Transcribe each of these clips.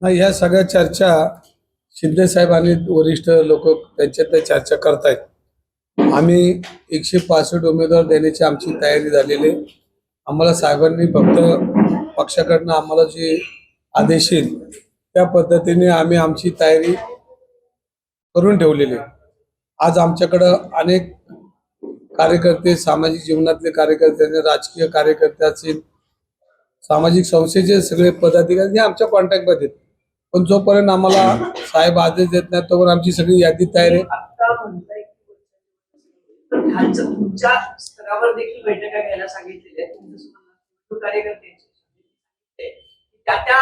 नाही, ह्या सगळ्या चर्चा शिंदे साहेब आणि वरिष्ठ लोक त्यांच्यात चर्चा करतायत। आम्ही 165 उमेदवार देण्याची आमची तयारी झालेली आहे। आम्हाला साहेबांनी फक्त पक्षाकडनं आम्हाला जे आदेश येईल त्या पद्धतीने आम्ही आमची तयारी करून ठेवलेली आहे। आज आमच्याकडं अनेक कार्यकर्ते, सामाजिक जीवनातले कार्यकर्ते, राजकीय कार्यकर्ते असतील, सामाजिक संस्थेचे सगळे पदाधिकारी हे आमच्या कॉन्टॅक्टमध्ये आहेत। पण जोपर्यंत आम्हाला साहेब आदेश देत नाही तोपर्यंत आमची सगळी यादी तयार आहे। खालचं तुमच्या स्तरावर देखील बैठका घ्यायला सांगितलेल्या आहेत तुमचं कार्यकर्त्यांची त्या त्या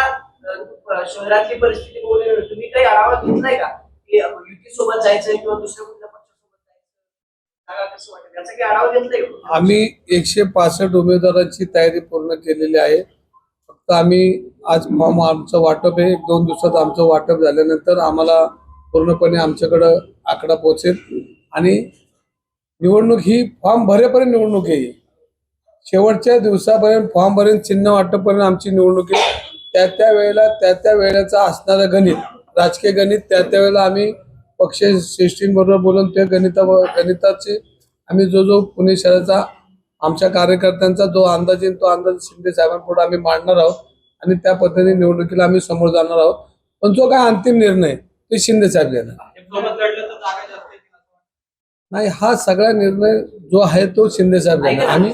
शहरातली परिस्थिती बघून तुम्ही काही आढावा घेतलाय का की युती सोबत जायचंय किंवा दुसऱ्या कुठल्या पक्षासोबत जायचं कसं वाटतं त्याचा काही आढावा घेतलाय का? आम्ही 165 उमेदवारांची तयारी पूर्ण केलेली आहे। फक्त आम्ही आज फॉर्म आमचं वाटप आहे, 1-2 दिवसात आमचं वाटप झाल्यानंतर आम्हाला पूर्णपणे आमच्याकडं आकडा पोहोचेल आणि निवडणूक ही फॉर्म भरेपर्यंत निवडणूक आहे। शेवटच्या दिवसापर्यंत फॉर्म भरेपर्यंत, चिन्ह वाटपर्यंत आमची निवडणूक आहे। त्या वेळेचा असणारं गणित, राजकीय गणित, त्या वेळेला आम्ही पक्ष श्रेष्ठींबरोबर बोलून त्या गणिताचे आम्ही जो पुणे शहराचा आमच्या कार्यकर्त्यांचा जो अंदाज येईल तो अंदाज शिंदे साहेबांपुढे आम्ही मांडणार आहोत आणि त्या पद्धतीने निवडणुकीला आम्ही समोर जाणार आहोत। पण जो काय अंतिम निर्णय ते शिंदे साहेब घेणार। नाही, हा सगळा निर्णय जो आहे तो शिंदे साहेब घेणार। आम्ही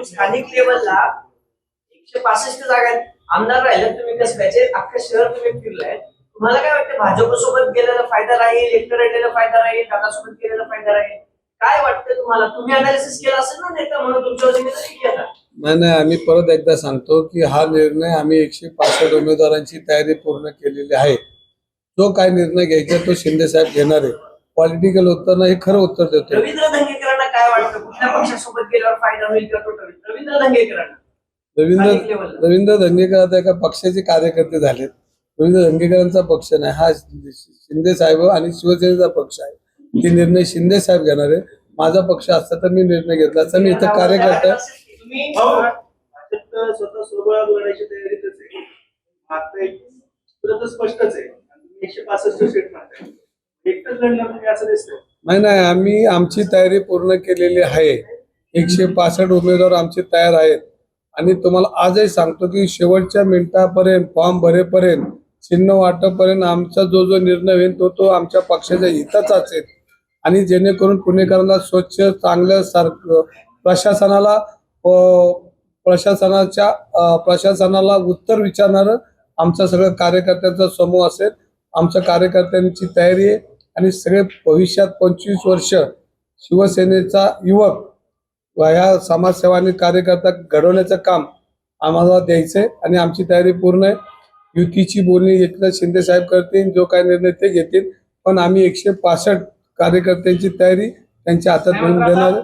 स्थानिक लेवलला 165 जागा आमदार राहिले, तुम्ही कसं त्याचे अख्खं शहर तुम्ही फिरलाय, तुम्हाला काय वाटतं भाजप सोबत गेलेला फायदा राहील, एकटं राहिलेला फायदा राहील, दादासोबत गेलेला फायदा राहील, काय वाटतं तुम्हाला? तुम्ही अनालिसिस केला असेल ना नेता म्हणून तुमच्या केला? नाही, आम्ही परत एकदा सांगतो की हा निर्णय आम्ही 165 उमेदवारांची तयारी पूर्ण केलेली आहे। जो काय निर्णय घ्यायचा तो शिंदे साहेब घेणार आहे। पॉलिटिकल उत्तर नाही, खरं उत्तर देतो। रवींद्र धंगेकरांना काय वाटतं कुठल्या पक्षासोबत गेल्यावर फायदा होईल किंवा तोटा होईल? रवींद्र धंगेकर आता एका पक्षाचे कार्यकर्ते झालेत। रवींद्र धंगेकरांचा पक्ष नाही, हा शिंदे साहेब आणि शिवसेनेचा पक्ष आहे। ते निर्णय शिंदे साहेब घेणार आहे। माझा पक्ष असता तर मी निर्णय घेतला असता। मी इथं कार्यकर्ता स्वतः स्वबळावर लढायची तयारीतच आहे। आता एक स्पष्टच आहे, 165 सीट मारताय, एकटंच लढणार तुम्ही असं दिसतंय? नाही, आम्ही आमची तयारी पूर्ण केलेली आहे। 165 उमेदवार आमचे तयार आहेत आणि तुम्हाला आजही सांगतो की शेवटच्या मिनिटापर्यंत, फॉर्म भरेपर्यंत, चिन्ह वाटपर्यंत आमचा जो निर्णय होईल तो आमच्या पक्षाच्या हिताचा असेल आणि जेणेकरून पुणेकरांना स्वच्छ, चांगलं प्रशासनाला उत्तर विचारणारं आमचा सगळं कार्यकर्त्यांचा समूह असेल। आमच्या कार्यकर्त्यांची तयारी आहे आणि सगळे भविष्यात 25 वर्ष शिवसेनेचा युवक ह्या समाजसेवा आणि कार्यकर्ता घडवण्याचं काम आम्हाला द्यायचंय आणि आमची तयारी पूर्ण आहे। युतीची बोलणी एकनाथ शिंदे साहेब करतील, जो काय निर्णय ते घेतील, पण आम्ही 165 कार्यकर्त्यांची तयारी त्यांच्या हातात घेऊन देणार आहे।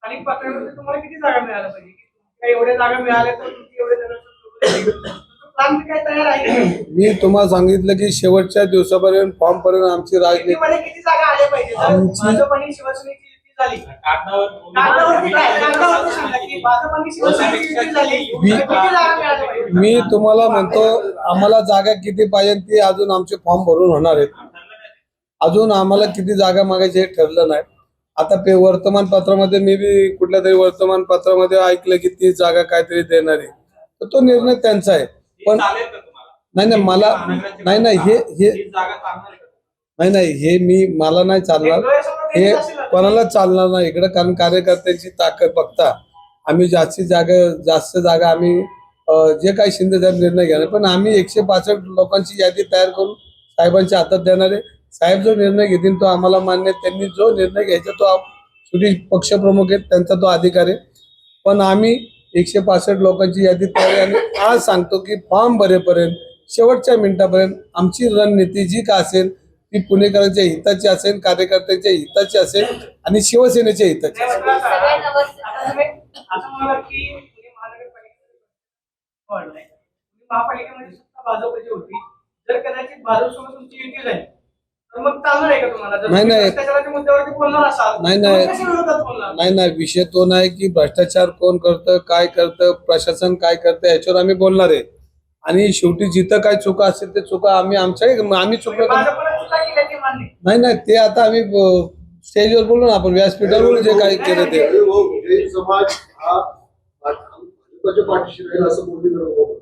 स्थानिक पातळीवर तुम्हाला किती जागा मिळाल्या पाहिजे की एवढ्या जागा मिळाल्या तर एवढे काय तयार आहे? मी तुम्हाला सांगितलं की शेवटच्या दिवसापर्यंत फॉर्म पर्यंत आमची राजनीती किती जागा आल्या पाहिजे? भाजप आणि शिवसेनेची युती झाली, मी तुम्हाला म्हणतो आम्हाला जागा किती पाहिजे ती अजून आमचे फॉर्म भरून होणार आहेत। अजून आम्हाला किती जागा मागायचे हे ठरलं नाही। आता वर्तमानपत्रामध्ये मी बी कुठल्या तरी वर्तमानपत्रामध्ये ऐकलं की 30 जागा काहीतरी देणार आहे, तर तो निर्णय त्यांचा आहे। पण नाही, मला नाही हे मला नाही चालणार, हे कोणाला चालणार नाही इकडे, कारण कार्यकर्त्यांची ताकद बघता आम्ही जास्त जागा आम्ही जे काही शिंदे साहेब निर्णय घेणार, पण आम्ही 165 लोकांची यादी तयार करून साहेबांच्या हातात देणार आहे। साहेब जो निर्णय घेतील तो आम्हाला मान्य आहे। त्यांनी जो निर्णय घ्यायचा तो शेवटी पक्षप्रमुख आहेत, त्यांचा तो अधिकार आहे। पण आम्ही 165 लोकांची यादी तयार आहे आणि आज सांगतो की फॉर्म भरेपर्यंत, शेवटच्या मिनिटापर्यंत आमची रणनीती जी का असेल ती पुणेकरांच्या हिताची असेल, कार्यकर्त्यांच्या हिताची असेल आणि शिवसेनेच्या हिताची असेल। महापालिकेमध्ये सत्ता भाजपची होती, जर कदाचित भाजपसोबत तुमची युती झाली तर मग चालणार आहे का तुम्हाला जर नाही, तुम्ही नाही. भ्रष्टाचाराच्या मुद्द्यावरती बोलणार असाल नाही, तर नाही. मग कशा विरोधात बोलणार नाही विषय तो नाही की भ्रष्टाचार कोण करतं काय करतं प्रशासन काय करतं याच्यावर आम्ही बोलणार आहे. आणि शेवटी जिथं काय चुका असेल ते चुका आम्ही आम्ही चुकलो का? भाजपला चुका केल्याची मान्य नाही ते आता आम्ही स्टेजवर बोलू ना आपण व्यासपीठावर बोलू जे काही केलं ते. जैन समाज हा भाजपच्या पाठीशी राहील असं मोदी करत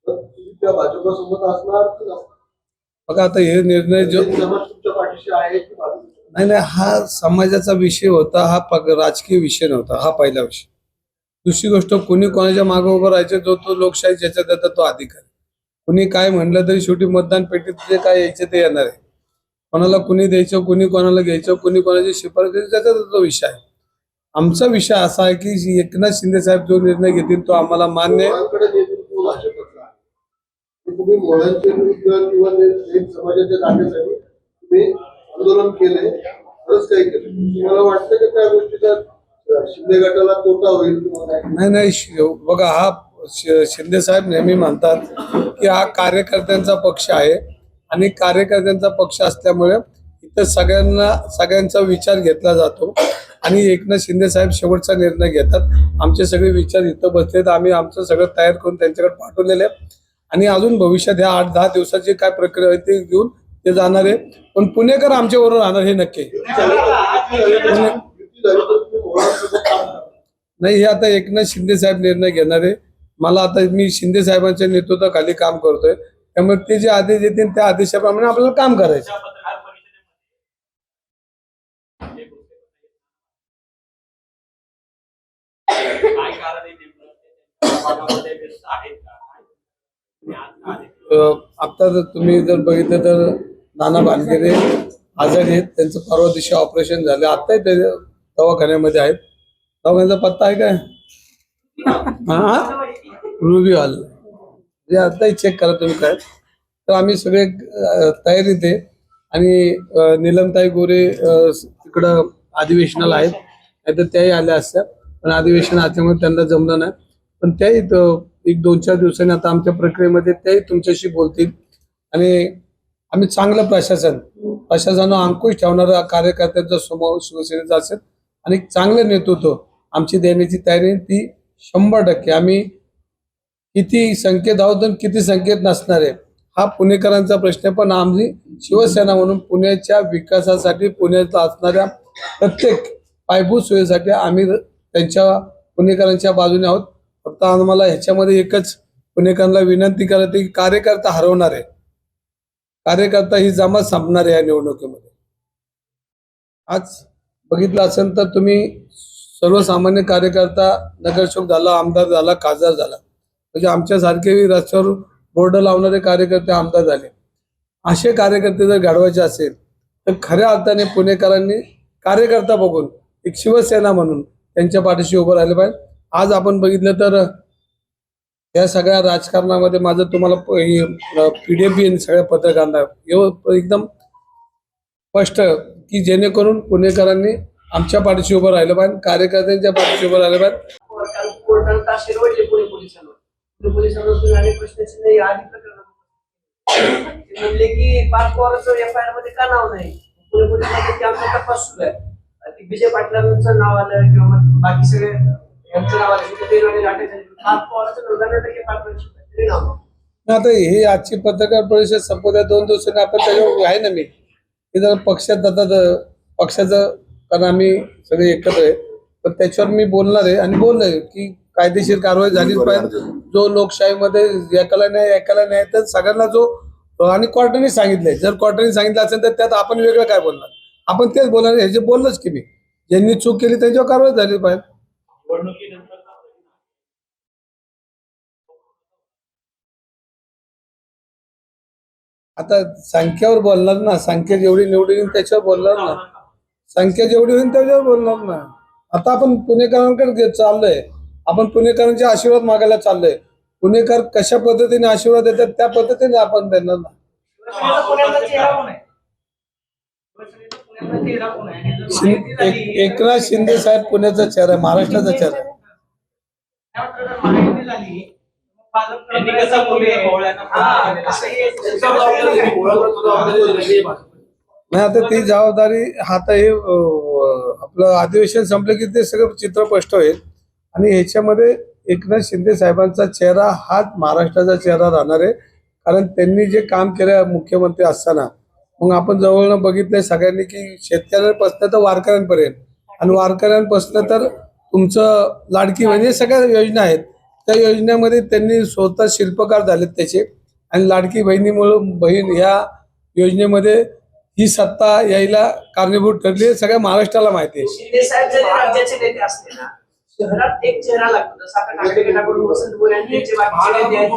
तर तुम्ही त्या भाजपसोबत असणार की नसणार? बघा आता हे निर्णय जो जैन समाज तुमच्या पाठीशी आहे की भाजपच्या? नाही हा समाजाचा विषय होता, हा राजकीय विषय नव्हता, हा पहिला विषय. दुसरी गोष्ट कोणी कोणाच्या मागे उभं राहायचं तो लोकशाही ज्याच्या त्याचा तो अधिकार. कुणी काय म्हणलं तरी शेवटी मतदान पेटीत जे काय यायचे ते येणार आहे. कोणाला कुणी द्यायचं कुणी कोणाला घ्यायचं कुणी कोणाची शिफारस द्यायची त्याचा तो विषय आहे. आमचा विषय असा आहे की एकनाथ शिंदे साहेब जो निर्णय घेतील तो आम्हाला मान्य आहे. मोहळांकडे नेतृत्व भाजपचं आहे. तुम्ही मोहळांचे विरुद्ध किंवा जैन समाजाच्या जागेसाठी तुम्ही आंदोलन केले बरंच काही केलं. तुम्हाला वाटतं की त्या गोष्टीचा शिंदे गटाला तोटा होईल किंवा काय? नाही बघा हा शिंदे साहेब नेहमी म्हणतात की हा कार्यकर्त्यांचा पक्ष आहे आणि कार्यकर्त्यांचा पक्ष असल्यामुळे इथं सगळ्यांचा विचार घेतला जातो आणि एकनाथ शिंदे साहेब शेवटचा निर्णय घेतात. आमचे सगळे विचार इथं बसलेत, आम्ही आमचं सगळं तयार करून त्यांच्याकडे पाठवलेले आहे आणि अजून भविष्यात ह्या 8-10 दिवसाची काय प्रक्रिया आहे ते घेऊन ते जाणार आहे. पण पुणेकर आमच्या बरोबर राहणार हे नक्की. नाही हे आता एकनाथ शिंदे साहेब निर्णय घेणार आहे. मला आता मी शिंदे साहेबांच्या नेतृत्वाखाली काम करतोय त्यामुळे ते जे आदेश देतील त्या आदेशाप्रमाणे आपल्याला काम करायचं. आता जर तुम्ही जर बघितलं तर नाना भानगरे आजारी आहेत, त्यांचं परवा दिवशी ऑपरेशन झालं, आताही ते दवाखान्यामध्ये आहेत. दवाखान्याचा पत्ता आहे काय? हा रुबी हॉल जे आताही चेक करा तुम्ही काय. तर आम्ही सगळे तयारीत आहे आणि नीलमताई गोरे तिकडं अधिवेशनाला आहेत, नाही तर त्याही आल्या असत्या पण अधिवेशन असल्यामुळे त्यांना जमलं नाही. पण त्याही 1-2-4 दिवसांनी आता आमच्या प्रक्रियेमध्ये त्याही तुमच्याशी बोलतील आणि आम्ही चांगलं प्रशासनावर अंकुश ठेवणारा कार्यकर्त्यांचा समूह शिवसेनेचा असेल आणि चांगलं नेतृत्व आमची देण्याची तयारी ती 100%. आम्ही किती संख्येत आहोत आणि किती संख्येत नसणार आहे हा पुणेकरांचा प्रश्न, पण आम्ही शिवसेना म्हणून पुण्याच्या विकासासाठी पुण्यात असणाऱ्या प्रत्येक पायाभूत सोयीसाठी आम्ही त्यांच्या पुणेकरांच्या बाजूने आहोत. फक्त आम्हाला ह्याच्यामध्ये एकच पुणेकरांना विनंती करते की कार्यकर्ता हरवणार आहे, कार्यकर्ता ही जमात संपणार आहे या निवडणुकीमध्ये. आज बघितलं असेल तर तुम्ही सर्वसामान्य कार्यकर्ता नगरसेवक झाला, आमदार झाला, खासदार झाला, म्हणजे आमच्यासारखे रस्त्यावर बोर्ड लावणारे कार्यकर्ते आमदार झाले. असे कार्यकर्ते जर घडवायचे असेल तर खऱ्या अर्थाने पुणेकरांनी कार्यकर्ता बघून एक शिवसेना म्हणून त्यांच्या पाठीशी उभं राहिलं पाहिजे. आज आपण बघितलं तर या सगळ्या राजकारणामध्ये माझं तुम्हाला PDP सगळ्या पत्रकारांना एकदम स्पष्ट की जेणेकरून पुणेकरांनी आमच्या पाठीशी उभं राहिलं पाहिजे, कार्यकर्त्यांच्या पाठीशी उभं राहिलं पाहिजे. कोर्टाने तास शिरवडले पुणे पोलिसांवर. पुणे पोलिसांवर तुम्ही अनेक प्रश्नाची आधी प्रकरण ते म्हणले की 5 पवारांचं FIR मध्ये का नाव नाही. पुणे पोलिसांमध्ये आमचा तपास सुरू आहे. ती विजय पाटलांचं नाव आलं किंवा मग बाकी सगळे यांचं नाव आलं तिथे अटक झाली. 5 पवारांचं 99% पाठवायचं तरी नाव नाही. आता हे आजची पत्रकार परिषद संपवल्या 2 दिवसांनी आपण त्याच्यावर आहे ना मी की जर पक्षात आता पक्षाचं कारण आम्ही सगळे एकत्र आहे पण त्याच्यावर मी बोलणार आहे आणि बोललोय की कायदेशीर कारवाई झालीच पाहिजे. जो लोकशाहीमध्ये एकाला नाही तर सगळ्यांना जो आणि कोर्टाने सांगितलंय, जर कोर्टाने सांगितलं असेल तर त्यात आपण वेगळं काय बोलणार, आपण तेच बोलणार. हे जे बोललोच की मी ज्यांनी चूक केली त्यांच्यावर कारवाई झाली पाहिजे. आता संख्येवर बोलणार ना, संख्या जेवढी निवडून येईल त्याच्यावर बोलणार ना, संख्या जेवढी होईल त्याच्यावर बोलणार ना. आता आपण पुणेकरांकडे चाललोय, आपण पुणेकरांचे आशीर्वाद मागायला चाललोय. पुणेकर कशा पद्धतीने आशीर्वाद देतात त्या पद्धतीने आपण देणार ना. पुण्याचा चेहरा कोण आहे? पुण्याचा चेहरा कोण आहे? आणि जर माहिती झाली- एकनाथ शिंदे साहेब पुण्याचा चेहरा आहे, महाराष्ट्राचा चेहरा आहे. त्यामुळे जर माहिती झाली भाजप त्यांनी कसं बोलले, हा, असं हे- मोहळांवर तुझा आदेश झालेला आहे भाजप. नाही आता ती जबाबदारी आता हे आपलं अधिवेशन संपलं की ते सगळं चित्र स्पष्ट होईल आणि ह्याच्यामध्ये एकनाथ शिंदे साहेबांचा चेहरा हाच महाराष्ट्राचा चेहरा राहणार आहे. कारण त्यांनी जे काम केलं मुख्यमंत्री असताना, मग आपण जवळनं बघितलंय सगळ्यांनी की शेतकऱ्यांपासून तर वारकऱ्यांपर्यंत आणि वारकऱ्यांपासून तर तुमचं लाडकी म्हणजे सगळ्या योजना आहेत, त्या योजनेमध्ये त्यांनी स्वतः शिल्पकार झालेत त्याचे. आणि लाडकी बहीण या योजनेमध्ये ही सत्ता यायला कारणीभूत ठरली आहे, सगळ्या महाराष्ट्राला माहिती आहे. शिंदे साहेब जरी राज्याचे नेते असले ना, शहरात एक चेहरा लागतो. जसं आता ठाकरे गटाकडून वसंत मोरे यांनी त्यांचे बाकीचे नेते आहेत.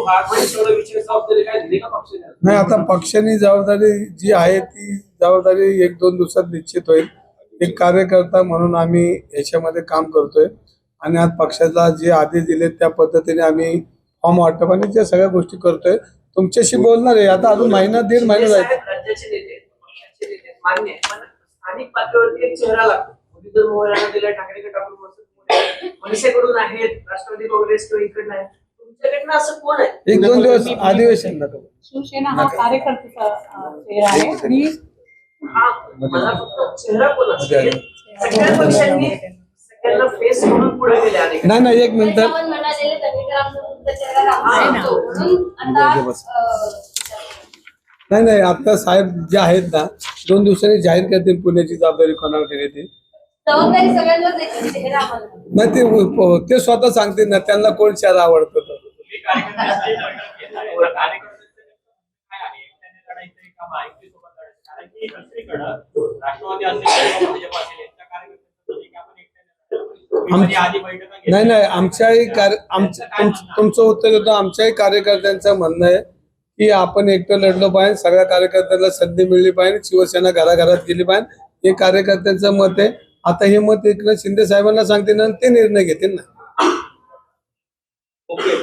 नाही आता पक्षाने जबाबदारी जी आहे ती जबाबदारी 1-2 दिवसात निश्चित होईल. एक कार्यकर्ता म्हणून आम्ही याच्यामध्ये काम करतोय आणि आज पक्षाला जे आदेश दिले त्या पद्धतीने आम्ही फॉर्म वाटप आणि त्या सगळ्या गोष्टी करतोय. तुमच्याशी बोलणार आहे आता अजून महिना 1.5 महिना शिंदे जाईल. साहेब राज्याचे नेते आहेत, पक्षाचे नेते आहेत, मान्य आहे. पण स्थानिक पातळीवरती एक चेहरा लागतो. मुरलीधर मोहोळ यांना दिला, ठाकरे गटाकडून वसंत मोरे, मनसेकडून आहेत, राष्ट्रवादी काँग्रेस किंवा इकडनं आहे. तुमच्याकडनं असं कोण आहे? 1-2 दिवस अधिवेशन नको. शिवसेना हा कार्यकर्त्याचा चेहरा आहे आणि हा मला फक्त चेहरा कोण असेल? सगळ्या पक्षांनी सगळ्यांना फेस म्हणून पुढे गेले अनेक. नाही 1 मिनिट. नाही आता साहेब जे आहेत ना 2 दिवसांनी जाहीर करतील पुण्याची जबाबदारी कोणावर दिली ती. जबाबदारी सगळ्यांवर द्यायची, चेहरा आम्हाला नाही ते स्वतः सांगतील ना त्यांना कोण चेहरा आवडतो तो. नाही आमच्याही तुमचं उत्तर देतो. आमच्याही कार्यकर्त्यांचं म्हणणं आहे की आपण एकटं लढलं पाहिजे, सगळ्या कार्यकर्त्यांना संधी मिळली पाहिजे, शिवसेना घराघरात गेली पाहिजे, हे कार्यकर्त्यांचं मत आहे. आता हे मत एकनाथ शिंदे साहेबांना सांगतील ना ते निर्णय घेतील ना. ओके.